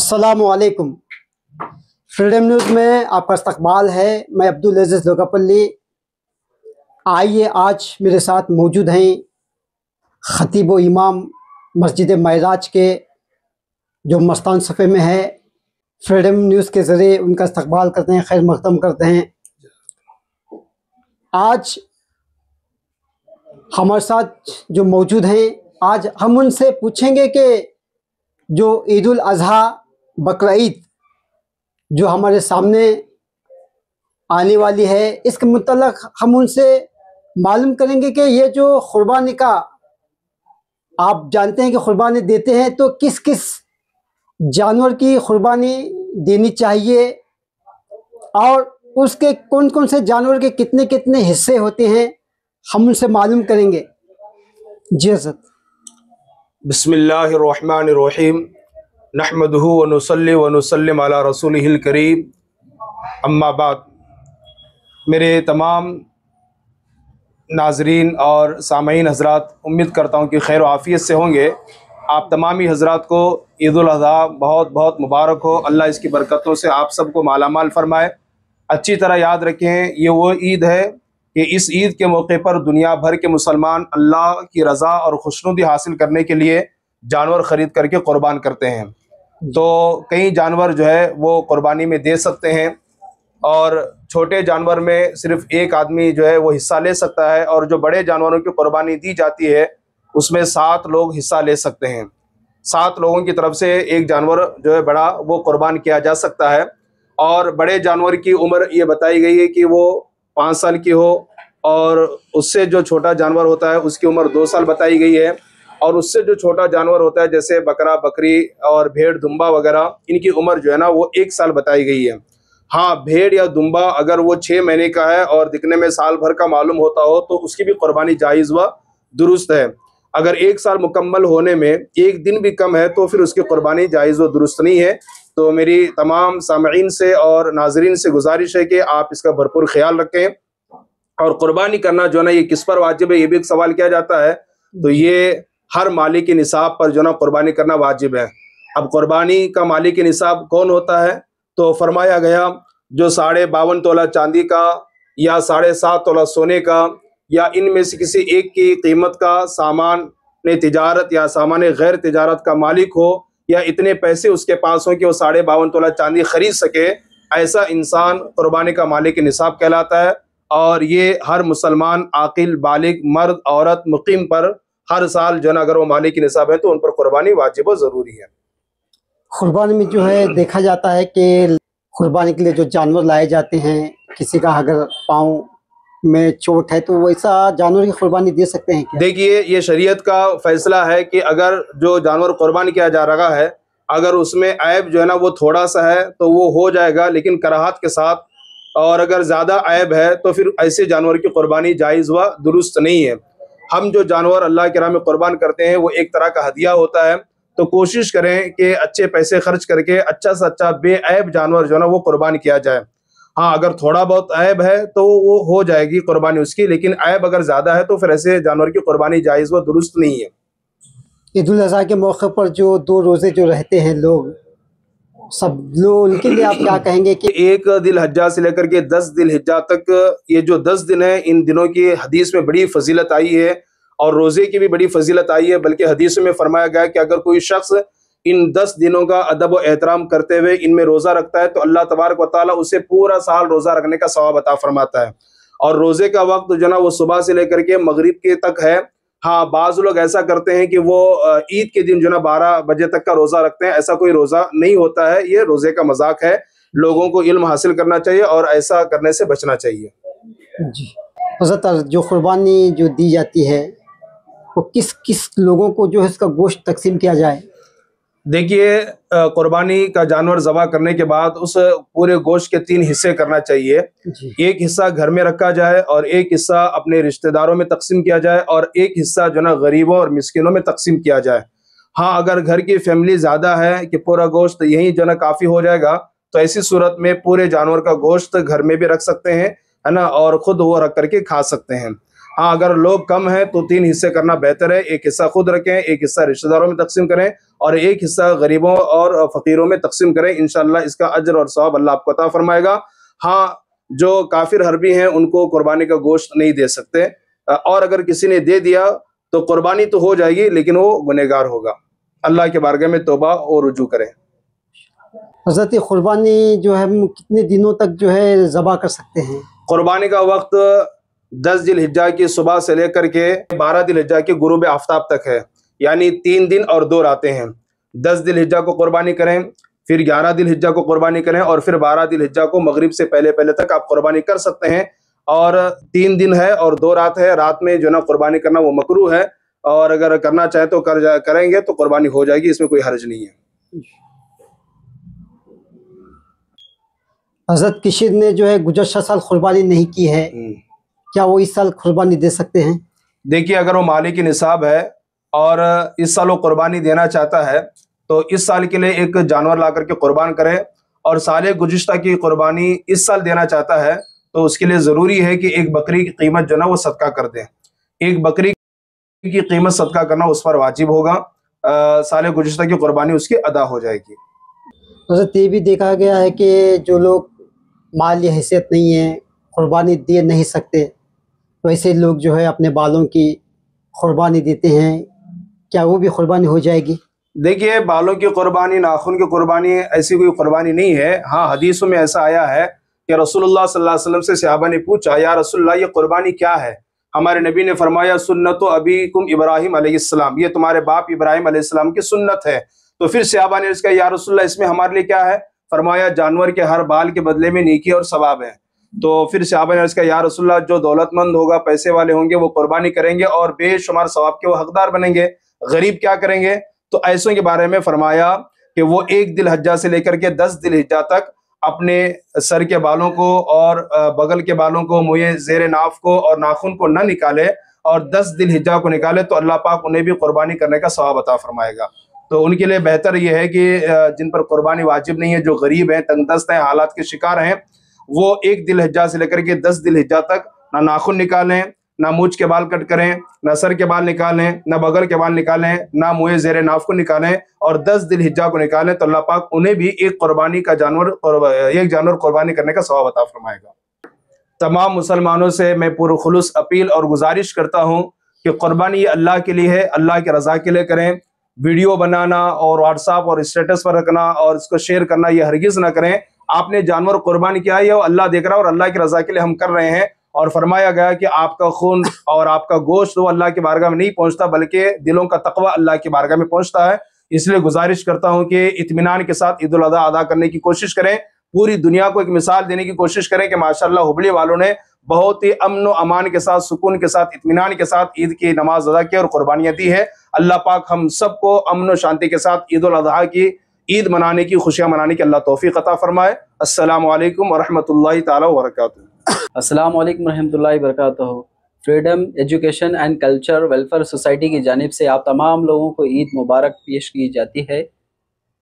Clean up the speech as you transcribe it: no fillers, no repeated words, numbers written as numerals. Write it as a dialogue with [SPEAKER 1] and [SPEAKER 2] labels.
[SPEAKER 1] अस्सलामु अलैकुम। Freedom news में आपका इस्तकबाल है। मैं अब्दुल अज़ीज़ लोकापल्ली। आइए, आज मेरे साथ मौजूद हैं ख़तीब व इमाम मस्जिद महराज के, जो मस्तान सफ़े में है। फ्रीडम न्यूज़ के ज़रिए उनका इस्तकबाल करते हैं, खैर मक़दम करते हैं। आज हमारे साथ जो मौजूद हैं, आज हम उनसे पूछेंगे कि जो ईद उल अज़हा बकरा ईद जो हमारे सामने आने वाली है, इसके मुतल्लिक़ हम उनसे मालूम करेंगे कि ये जो क़ुरबानी का, आप जानते हैं कि क़ुरबानी देते हैं तो किस किस जानवर की क़ुरबानी देनी चाहिए और उसके कौन कौन से जानवर के कितने कितने हिस्से होते हैं, हम उनसे मालूम करेंगे। जी हज़रत।
[SPEAKER 2] बिस्मिल्लाहिर्रहमानिर्रहीम। नहमदुहु व नुसल्ली व नुसल्लिम अला रसूलिहिल करीम, अम्मा बाद। मेरे तमाम नाजरीन और सामईन हज़रात, उम्मीद करता हूँ कि खैर आफ़ियत से होंगे। आप तमामी हज़रात को ईद उल अज़हा बहुत बहुत मुबारक हो। अल्लाह इसकी बरकतों से आप सबको मालामाल फरमाए। अच्छी तरह याद रखें, ये वो ईद है कि इस ईद के मौके पर दुनिया भर के मुसलमान अल्लाह की रज़ा और खुशनुदी हासिल करने के लिए जानवर ख़रीद करके क़ुरबान करते हैं। तो कई जानवर जो है वो क़ुरबानी में दे सकते हैं, और छोटे जानवर में सिर्फ़ एक आदमी जो है वो हिस्सा ले सकता है, और जो बड़े जानवरों की क़ुरबानी दी जाती है उसमें 7 लोग हिस्सा ले सकते हैं। 7 लोगों की तरफ से एक जानवर जो है बड़ा वो क़ुरबान किया जा सकता है। और बड़े जानवर की उम्र ये बताई गई है कि वो 5 साल की हो, और उससे जो छोटा जानवर होता है उसकी उम्र 2 साल बताई गई है। और उससे जो छोटा जानवर होता है जैसे बकरा, बकरी और भेड़, दुम्बा वगैरह, इनकी उम्र जो है ना वो 1 साल बताई गई है। हाँ, भेड़ या दुम्बा अगर वो 6 महीने का है और दिखने में साल भर का मालूम होता हो तो उसकी भी क़ुरबानी जायज़ व दुरुस्त है। अगर 1 साल मुकम्मल होने में 1 दिन भी कम है तो फिर उसकी क़ुरबानी जायज़ व दुरुस्त नहीं है। तो मेरी तमाम सामईन से और नाजरीन से गुजारिश है कि आप इसका भरपूर ख्याल रखें। और क़ुरबानी करना जो है ना ये किस पर वाजिब है, ये भी एक सवाल किया जाता है। तो ये हर मालिक के निसाब पर जो ना क़ुरबानी करना वाजिब है। अब क़ुरबानी का मालिक के निसाब कौन होता है? तो फरमाया गया जो 52.5 तोला चांदी का या 7.5 तोला सोने का या इनमें से किसी एक की कीमत का सामान तिजारत या सामान गैर तिजारत का मालिक हो, या इतने पैसे उसके पास हो कि वो 52.5 तोला चांदी खरीद सके, ऐसा इंसान क़ुरबानी का मालिक निसाब कहलाता है। और ये हर मुसलमान आकिल, बालिग, मर्द, औरत, मुकीम पर हर साल जो ना अगर वो मालिक निसाब है तो उन पर क़ुरबानी वाजिब व ज़रूरी है।
[SPEAKER 1] क़ुरबानी में जो है देखा जाता है कि क़ुरबानी के लिए जो जानवर लाए जाते हैं, किसी का अगर पाँव में चोट है तो वैसा जानवर की क़ुरबानी दे सकते हैं क्या?
[SPEAKER 2] देखिए, ये शरीयत का फ़ैसला है कि अगर जो जानवर क़ुरबान किया जा रहा है, अगर उसमें ऐब जो है ना वो थोड़ा सा है तो वो हो जाएगा, लेकिन कराहत के साथ। और अगर ज़्यादा ऐब है तो फिर ऐसे जानवर की क़ुरबानी जायज़ व दुरुस्त नहीं है। हम जो जानवर अल्लाह की राह में क़ुरबान करते हैं वो एक तरह का हदिया होता है। तो कोशिश करें कि अच्छे पैसे खर्च करके अच्छा से अच्छा बेऐब जानवर जो है ना वो क़ुरबान किया जाए। हाँ, अगर थोड़ा बहुत ऐब है तो वो हो जाएगी क़ुरबानी उसकी, लेकिन ऐब अगर ज़्यादा है तो फिर ऐसे जानवर की क़ुरबानी जायज़ व दुरुस्त नहीं है।
[SPEAKER 1] ईद उल अज़हा के मौके पर जो 2 रोज़े जो रहते हैं लोग, सब लोग, उनके लिए आप क्या कहेंगे कि
[SPEAKER 2] 1 दिल-हज्जा से लेकर के 10 दिल-हिज्जा तक, ये जो 10 दिन है, इन दिनों की हदीस में बड़ी फजीलत आई है और रोज़े की भी बड़ी फजीलत आई है। बल्कि हदीस में फरमाया गया है कि अगर कोई शख्स इन 10 दिनों का अदब व एहतराम करते हुए इनमें रोज़ा रखता है तो अल्लाह तबारक व तआला उसे पूरा साल रोज़ा रखने का सवाब अता फरमाता है। और रोज़े का वक्त जो ना वो सुबह से लेकर के मगरिब के तक है। हाँ, बाज़ लोग ऐसा करते हैं कि वो ईद के दिन जो ना 12 बजे तक का रोज़ा रखते हैं। ऐसा कोई रोज़ा नहीं होता है, ये रोज़े का मजाक है। लोगों को इल्म हासिल करना चाहिए और ऐसा करने से बचना चाहिए।
[SPEAKER 1] जी हज़रत, जो क़ुरबानी जो दी जाती है वो किस किस लोगों को जो है इसका गोश्त तकसीम किया जाए?
[SPEAKER 2] देखिए, क़ुरबानी का जानवर ज़बह करने के बाद उस पूरे गोश्त के 3 हिस्से करना चाहिए।
[SPEAKER 1] जी।
[SPEAKER 2] एक हिस्सा घर में रखा जाए, और एक हिस्सा अपने रिश्तेदारों में तकसीम किया जाए, और एक हिस्सा जो ना गरीबों और मिस्किनों में तकसीम किया जाए। हाँ, अगर घर की फैमिली ज़्यादा है कि पूरा गोश्त यहीं जो ना काफ़ी हो जाएगा, तो ऐसी सूरत में पूरे जानवर का गोश्त घर में भी रख सकते हैं, है ना, और ख़ुद वो रख करके खा सकते हैं। ہاں اگر لوگ کم ہیں تو 3 حصے کرنا بہتر ہے، ایک حصہ خود رکھیں، ایک حصہ رشتہ داروں میں تقسیم کریں اور ایک حصہ غریبوں اور فقیروں میں تقسیم کریں، انشاءاللہ اس کا اجر اور ثواب اللہ آپ کو عطا فرمائے گا۔ ہاں جو کافر حربی ہیں ان کو قربانی کا گوشت نہیں دے سکتے، اور اگر کسی نے دے دیا تو قربانی تو ہو جائے گی لیکن وہ گنہگار ہوگا۔ اللہ کے بارگاہ میں توبہ اور رجوع کریں۔
[SPEAKER 1] حضرت قربانی جو ہے ہم کتنے دنوں تک جو ہے ذبح کر سکتے ہیں؟
[SPEAKER 2] قربانی کا وقت 10 ذی الحجہ کی صبح سے لے کر کے 12 ذی الحجہ کے غروب آفتاب تک ہے، یعنی 3 دن اور 2 راتیں ہیں۔ 10 ذی الحجہ کو قربانی کریں، پھر 11 ذی الحجہ کو قربانی کریں اور پھر 12 ذی الحجہ کو مغرب سے پہلے پہلے تک آپ قربانی کر سکتے ہیں، اور 3 دن ہے اور 2 رات ہے۔ رات میں جو نا قربانی کرنا وہ مکروہ ہے، اور اگر کرنا چاہیں تو کریں گے تو قربانی ہو جائے گی، اس میں کوئی حرج نہیں ہے۔
[SPEAKER 1] حضرت کسی نے جو ہے گزشتہ سال قربانی نہیں کی ہے، کیا وہ اس سال قربانی دے سکتے ہیں؟
[SPEAKER 2] دیکھیے اگر وہ مالک نصاب ہے اور اس سال وہ قربانی دینا چاہتا ہے تو اس سال کے لیے ایک جانور لا کر کے قربان کرے، اور سال گزشتہ کی قربانی اس سال دینا چاہتا ہے تو اس کے لیے ضروری ہے کہ ایک بکری کی قیمت جو نا وہ صدقہ کر دیں۔ ایک بکری کی قیمت صدقہ کرنا اس پر واجب ہوگا، سال گزشتہ کی قربانی اس کی ادا ہو جائے گی۔
[SPEAKER 1] حضرت یہ بھی دیکھا گیا ہے کہ جو لوگ مالی حیثیت نہیں ہے، قربانی دے نہیں سکتے، ویسے لوگ جو ہے اپنے بالوں کی قربانی دیتے ہیں، کیا وہ بھی قربانی ہو جائے گی؟
[SPEAKER 2] دیکھیے بالوں کی قربانی، ناخن کی قربانی ایسی کوئی قربانی نہیں ہے۔ ہاں حدیثوں میں ایسا آیا ہے کہ رسول اللہ صلی اللہ علیہ وسلم سے صحابہ نے پوچھا، یا رسول اللہ یہ قربانی کیا ہے؟ ہمارے نبی نے فرمایا سنت ابیکم ابراہیم علیہ السلام، یہ تمہارے باپ ابراہیم علیہ السلام کی سنت ہے۔ تو پھر صحابہ نے اس کا یا رسول اللہ اس میں ہمارے لیے کیا ہے؟ فرمایا جانور کے ہر بال کے بدلے میں نیکی اور ثواب ہے۔ تو پھر صحابہ نے اس کا یا رسول اللہ جو دولت مند ہوگا، پیسے والے ہوں گے وہ قربانی کریں گے اور بے شمار ثواب کے وہ حقدار بنیں گے، غریب کیا کریں گے؟ تو ایسوں کے بارے میں فرمایا کہ وہ 1 ذی الحجہ سے لے کر کے 10 ذی الحجہ تک اپنے سر کے بالوں کو اور بغل کے بالوں کو، موئے زیر ناف کو اور ناخن کو نہ نکالے، اور 10 ذی الحجہ کو نکالے تو اللہ پاک انہیں بھی قربانی کرنے کا ثواب عطا فرمائے گا۔ تو ان کے لیے بہتر یہ ہے کہ جن پر قربانی واجب نہیں ہے، جو غریب ہیں، تنگ دست ہیں، حالات کے شکار ہیں، وہ 1 ذی الحجہ سے لے کر کے 10 ذی الحجہ تک نہ ناخن نکالیں، نہ مونچھ کے بال کٹ کریں، نہ سر کے بال نکالیں، نہ بغل کے بال نکالیں، نہ موئے زیر ناف کو نکالیں، اور 10 ذی الحجہ کو نکالیں تو اللہ پاک انہیں بھی ایک جانور قربانی کرنے کا ثواب عطا فرمائے گا۔ تمام مسلمانوں سے میں پرخلوص اپیل اور گزارش کرتا ہوں کہ قربانی یہ اللہ کے لیے ہے، اللہ کے رضا کے لیے کریں۔ ویڈیو بنانا اور واٹس ایپ اور اسٹیٹس پر رکھنا اور اس کو شیئر کرنا یہ ہرگز نہ کریں۔ آپ نے جانور قربانی کیا ہے وہ اللہ دیکھ رہا ہے، اور اللہ کی رضا کے لیے ہم کر رہے ہیں، اور فرمایا گیا کہ آپ کا خون اور آپ کا گوشت وہ اللہ کی بارگاہ میں نہیں پہنچتا، بلکہ دلوں کا تقوی اللہ کی بارگاہ میں پہنچتا ہے۔ اس لیے گزارش کرتا ہوں کہ اطمینان کے ساتھ عید الاضحیٰ ادا کرنے کی کوشش کریں، پوری دنیا کو ایک مثال دینے کی کوشش کریں کہ ماشاءاللہ ہبلی والوں نے بہت ہی امن و امان کے ساتھ، سکون کے ساتھ، اطمینان کے ساتھ عید کی نماز ادا کی اور قربانیاں دی ہے۔ اللہ پاک ہم سب کو امن و شانتی کے ساتھ عید الاضحیٰ کی عید منانے کی، خوشیاں منانے کی اللہ توفیق عطا فرمائے۔ السلام علیکم ورحمۃ اللہ تعالی وبرکاتہ۔
[SPEAKER 3] السلام علیکم ورحمۃ اللہ وبرکاتہ۔ Freedom education and culture welfare society کی جانب سے آپ تمام لوگوں کو عید مبارک پیش کی جاتی ہے۔